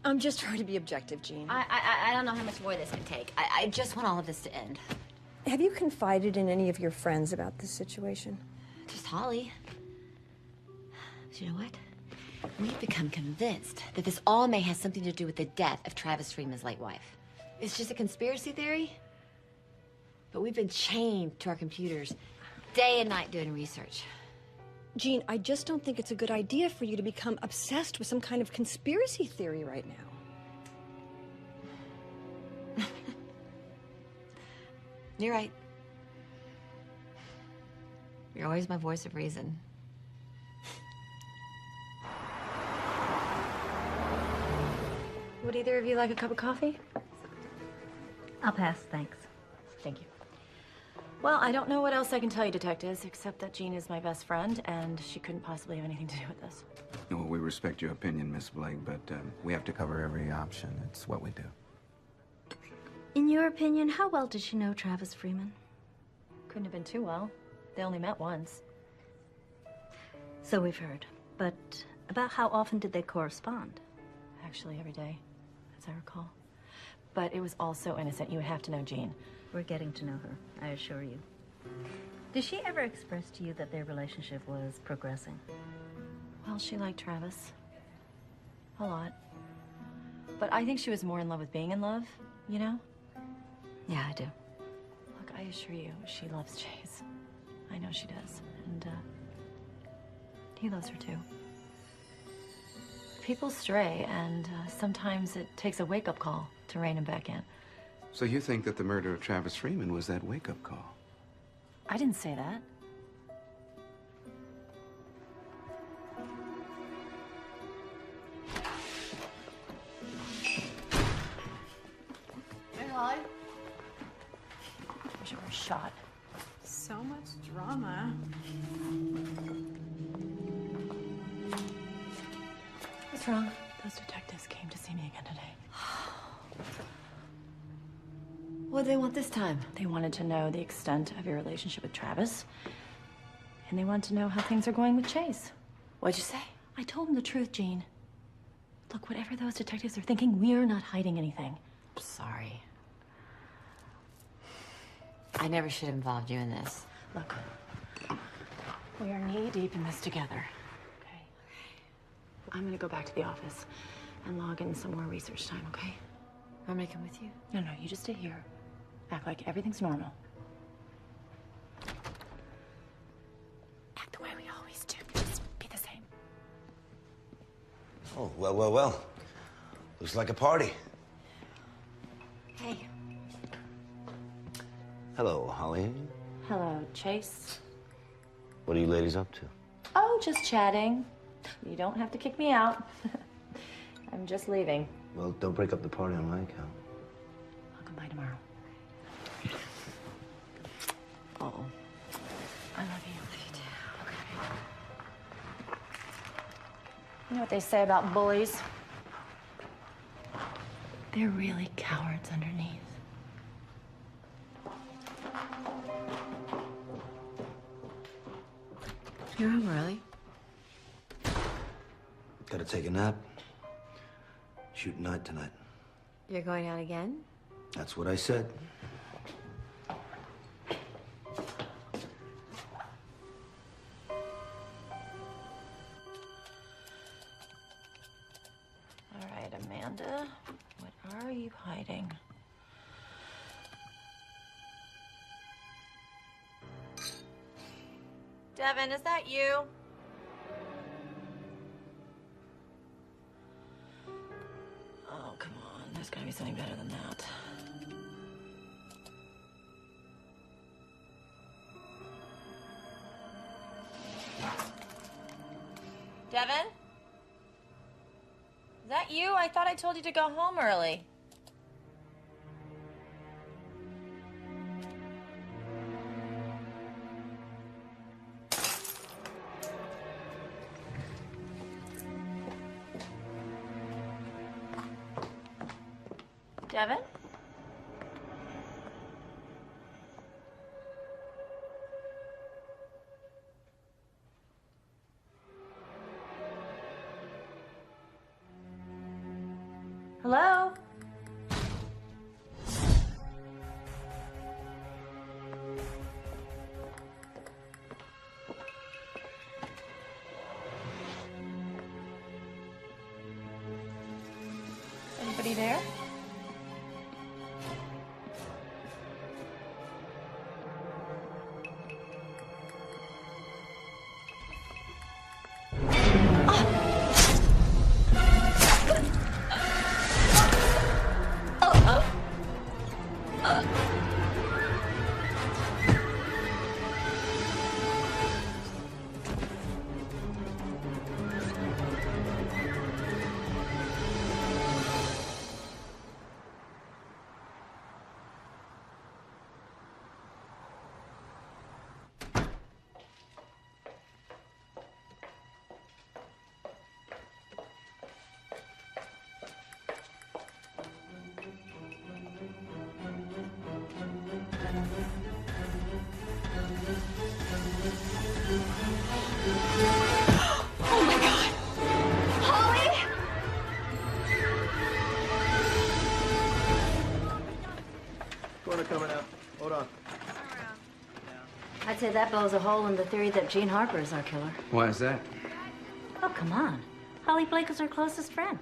I'm just trying to be objective, Jean. I don't know how much more this can take. I just want all of this to end. Have you confided in any of your friends about this situation? Just Holly. But you know what? We've become convinced that this all may have something to do with the death of Travis Freeman's late wife. It's just a conspiracy theory. But we've been chained to our computers day and night doing research. Jean, I just don't think it's a good idea for you to become obsessed with some kind of conspiracy theory right now. You're right. You're always my voice of reason. Would either of you like a cup of coffee? I'll pass, thanks. Thank you. Well, I don't know what else I can tell you, detectives, except that Jean is my best friend, and she couldn't possibly have anything to do with this. Well, we respect your opinion, Miss Blake, but we have to cover every option. It's what we do. In your opinion, how well did she know Travis Freeman? Couldn't have been too well. They only met once. So we've heard. But about how often did they correspond? Actually, every day, as I recall. But it was all so innocent. You would have to know Jean. We're getting to know her, I assure you. Did she ever express to you that their relationship was progressing? Well, she liked Travis. A lot. But I think she was more in love with being in love, you know? Yeah, I do. Look, I assure you, she loves Chase. I know she does. And, he loves her too. People stray, and sometimes it takes a wake-up call to rein him back in. So you think that the murder of Travis Freeman was that wake-up call? I didn't say that. Hey, Holly. Wish it were shot. So much drama. What's wrong? Those detectives came to see me again today. What do they want this time? They wanted to know the extent of your relationship with Travis. And they wanted to know how things are going with Chase. What'd you say? I told them the truth, Jean. Look, whatever those detectives are thinking, we're not hiding anything. I'm sorry. I never should have involved you in this. Look, we are knee-deep in this together, okay? I'm gonna go back to the office and log in some more research time, okay? I'm gonna come with you. No, you just stay here. Act like everything's normal. Act the way we always do. Just be the same. Oh, well. Looks like a party. Hey. Hello, Holly. Hello, Chase. What are you ladies up to? Oh, just chatting. You don't have to kick me out. I'm just leaving. Well, don't break up the party on my account. I'll come by tomorrow. Uh-oh. I love you. Okay. You know what they say about bullies? They're really cowards underneath. You're home early. Gotta take a nap. Shooting night tonight. You're going out again? That's what I said. All right, Amanda, what are you hiding? Devin, is that you? Oh, come on. There's gotta be something better than that. Devin? Is that you? I thought I told you to go home early. Devin? Hello? Anybody there? Oh my God! Holly! Corner coming out. Hold on. I'd say that blows a hole in the theory that Jean Harper is our killer. Why is that? Oh, come on. Holly Blake is her closest friend.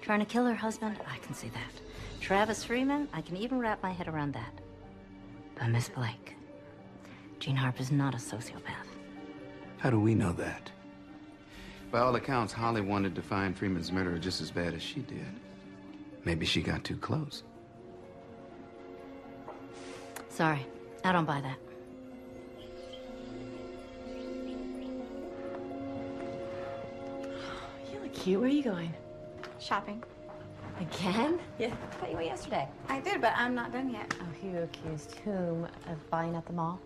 Trying to kill her husband? I can see that. Travis Freeman? I can even wrap my head around that. But Miss Blake, Jean Harper's not a sociopath. How do we know that? By all accounts, Holly wanted to find Freeman's murderer just as bad as she did. Maybe she got too close. Sorry, I don't buy that. You look cute. Where are you going? Shopping. Again? Yeah. I thought you went yesterday. I did, but I'm not done yet. Oh, you accused whom of buying at the mall?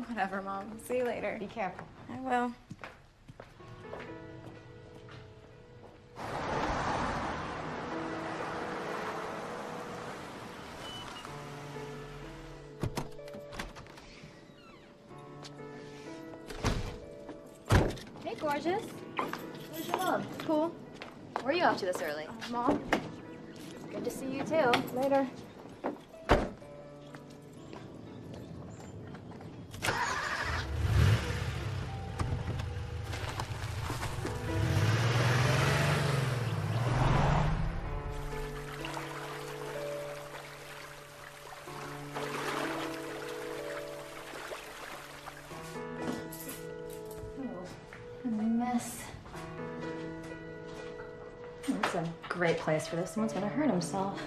Whatever, Mom. See you later. Be careful. I will. Hey, gorgeous. Where's your mom? Cool. Where are you off to this early? Mom? Good to see you, too. Later. Mess. It's a great place for this. Someone's gonna hurt himself.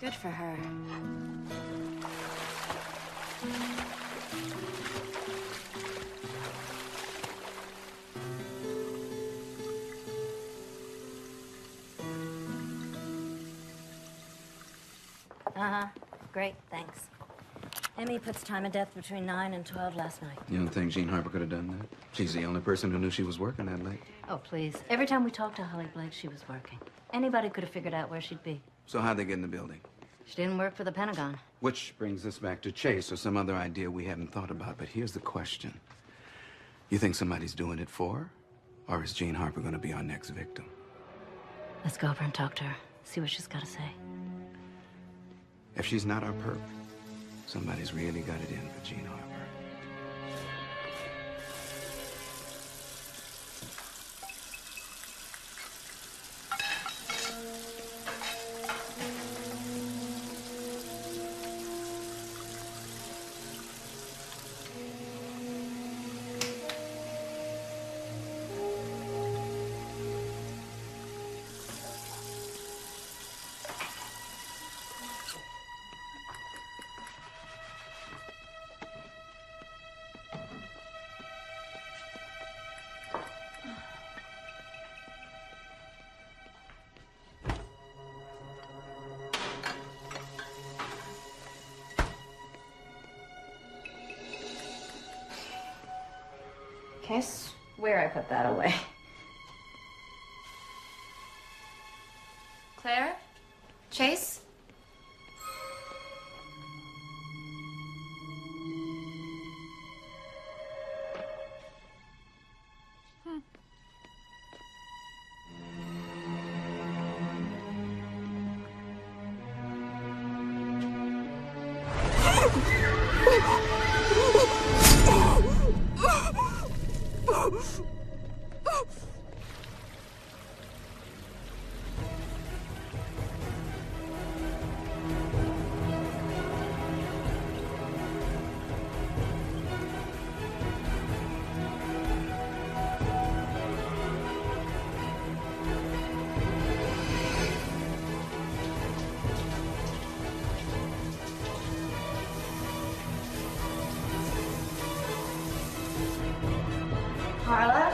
Good for her. Uh-huh. Great, thanks. Amy puts time of death between 9 and 12 last night. You don't think Jean Harper could have done that? She's the only person who knew she was working that late. Oh, please. Every time we talked to Holly Blake, she was working. Anybody could have figured out where she'd be. So how'd they get in the building? She didn't work for the Pentagon. Which brings us back to Chase or some other idea we haven't thought about. But here's the question. You think somebody's doing it for her? Or is Jean Harper going to be our next victim? Let's go over and talk to her. See what she's got to say. If she's not our perp, somebody's really got it in for Jean Harper. I swear I put that away. Claire? Chase? Carla,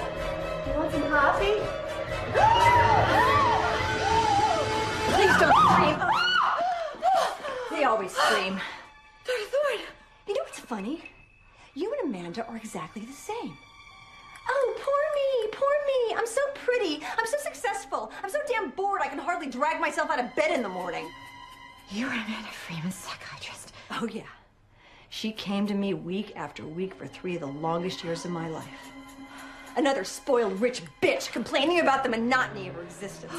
you want some coffee? Please don't scream. They always scream. Dr. Thorne! You know what's funny? You and Amanda are exactly the same. Oh, poor me. I'm so pretty. I'm so successful. I'm so damn bored I can hardly drag myself out of bed in the morning. You're Amanda Freeman's psychiatrist. Oh, yeah. She came to me week after week for 3 of the longest years of my life. Another spoiled rich bitch complaining about the monotony of her existence.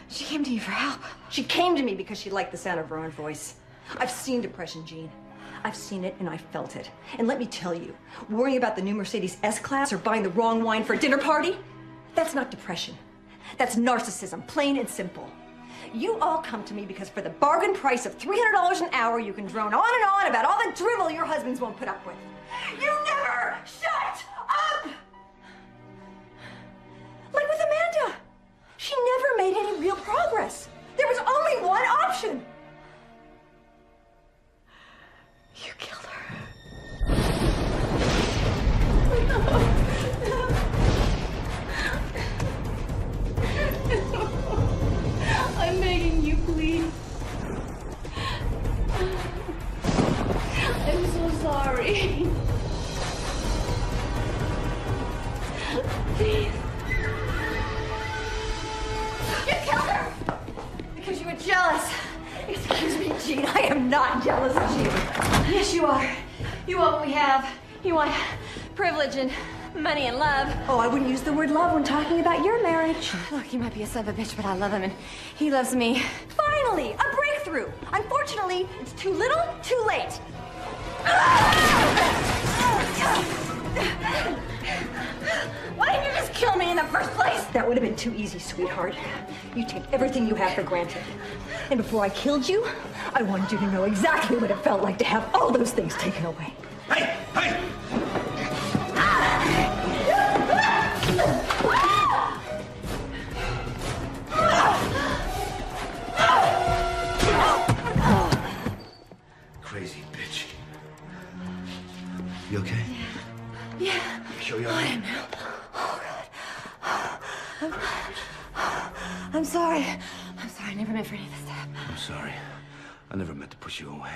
She came to you for help. She came to me because she liked the sound of her own voice. I've seen depression, Jean. I've seen it and I felt it. And let me tell you, worrying about the new Mercedes S-Class or buying the wrong wine for a dinner party, that's not depression. That's narcissism, plain and simple. You all come to me because for the bargain price of $300 an hour, you can drone on and on about all the drivel your husbands won't put up with. You never shut up! Like with Amanda. She never made any real progress. There was only one option. You killed her. I'm begging you, please. I'm so sorry. Please. You killed her! Because you were jealous. Excuse me, Jean. I am not jealous of you. Yes, you are. You want what we have. You want privilege and money and love. Oh, I wouldn't use the word love when talking about your marriage. Look, he might be a son of a bitch, but I love him and he loves me. Finally, a breakthrough. Unfortunately, it's too little, too late. Why didn't you just kill me in the first place? That would have been too easy, sweetheart. You take everything you have for granted. And before I killed you, I wanted you to know exactly what it felt like to have all those things taken away. Hey! Hey! Crazy bitch. You okay? Yeah. Sure you're all right? I'm sorry. I'm sorry. I never meant for any of this to happen. I'm sorry. I never meant to push you away.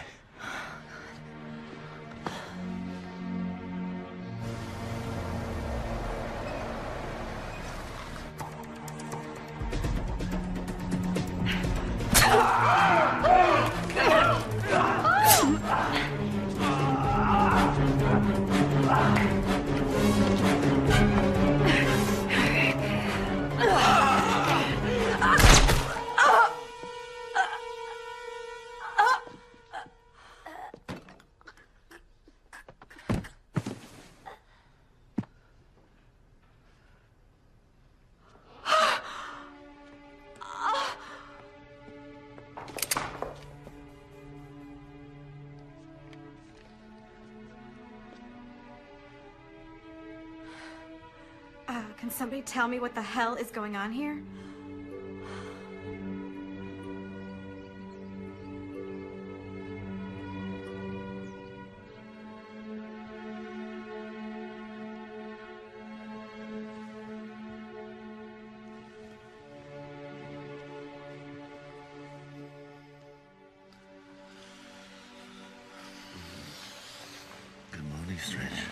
Can somebody tell me what the hell is going on here? Good morning, stranger.